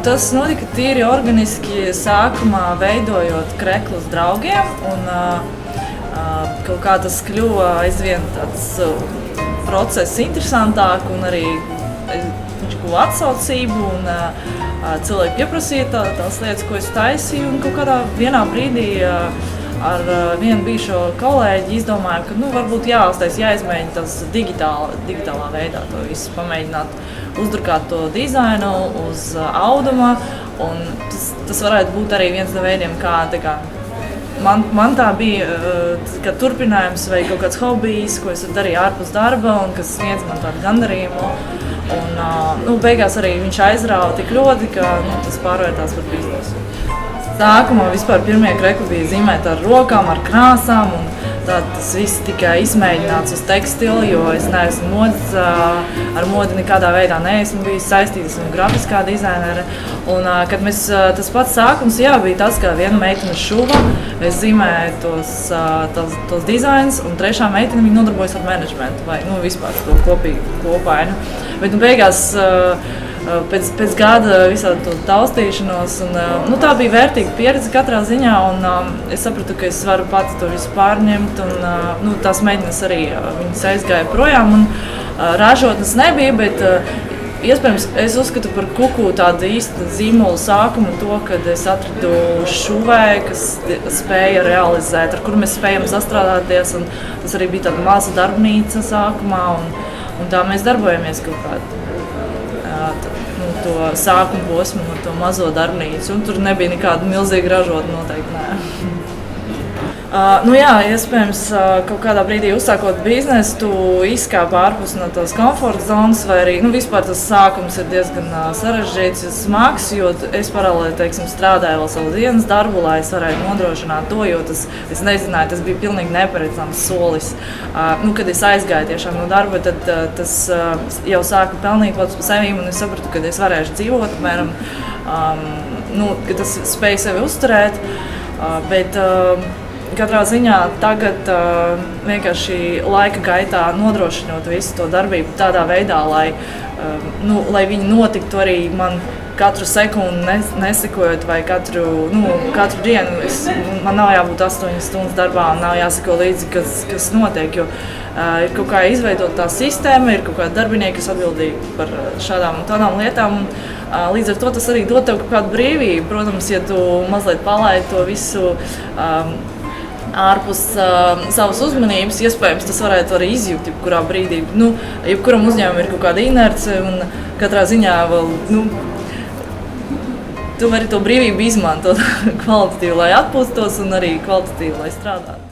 Tas notika tīri organiski sākumā veidojot kreklu uz draugiem, un kaut kā tas kļuva aizvien tāds process interesantāk, un arī viņš guva atsaucību, un cilvēki pieprasīja tās lietas, ko es taisīju, un kaut kādā vienā brīdī ar vienu bijušo kolēģi izdomājām, ka varbūt jāizmēģina tas digitālā veidā to visu, pamēģināt uzdrukāt to dizainu uz auduma, un tas varētu būt arī viens no veidiem, kā man tā bija kā turpinājums vai kaut kāds hobijs, ko es darīju ārpus darba un kas sniedz man tādu gandarījumu. Un beigās arī viņš aizrāva tik ļoti, ka tas pārvērtās par biznesu. Sākumā vispār pirmie krekli bija zīmēti ar rokām, ar krāsām, un tas viss tika izmēģināts uz tekstilu, jo es neesmu ar modi nekādā veidā neesmu bijis saistīts, esmu grafiskā dizainere. Un, kad tas pats sākums bija tas, ka viena meitene šuva, es zīmēju tos dizainus, un trešā meitene viņa nodarbojas ar menedžmentu vai vispār to kopīgu kopainu. Bet beigās pēc gada visādi to taustīšanos, un tā bija vērtīga pieredze katrā ziņā, un es sapratu, ka es varu pati to visu pārņemt, un tās meitenes arī viņas aizgāja projām, un ražotnes nebija, bet iespējams es uzskatu par kuku tādu īstu zīmolu sākumu to, kad es atradu šuvēju, kas spēja realizēt, ar kuru mēs spējam sastrādāties, un tas arī bija tāda maza darbnīca sākumā, un tā mēs darbojamies kaut kādu. To sākuma posmu ar to mazo darbnīcu, un tur nebija nekāda milzīga ražotne noteikti nē. Iespējams, kaut kādā brīdī uzsākot biznesu, tu izkāp ārpus no tās komforta zonas, vai arī vispār tas sākums ir diezgan sarežģīts, smags, jo es paralēli, strādāju vēl savu dienas darbu, lai es varētu nodrošināt to, jo es nezināju, tas bija pilnīgi neparedzams solis. Kad es aizgāju tiešām no darba, tad tas jau sāka pelnīt pats par sevi, un es sapratu, ka es varēšu dzīvot, apmēram, ka tas spēja sevi uzturēt, bet katrā ziņā tagad vienkārši laika gaitā nodrošinot visu to darbību tādā veidā, lai viņi notiktu arī man katru sekundi nesekojot vai katru dienu. Man nav jābūt 8 stundas darbā un nav jāseko līdzi, kas notiek, jo ir kaut kā izveidot tā sistēma, ir kaut kādi darbinieki, kas atbildīgi par šādām un tādām lietām. Līdz ar to tas arī dod tev kaut kādu brīvību. Protams, ja tu mazliet palaidi to visu ārpus savas uzmanības, iespējams, tas varētu arī izjūt jebkurā brīdī. Jebkuram uzņēmumam ir kaut kāda inerce, un katrā ziņā vēl, tu vari to brīvību izmantot kvalitatīvi, lai atpūstos, un arī kvalitatīvi, lai strādātu.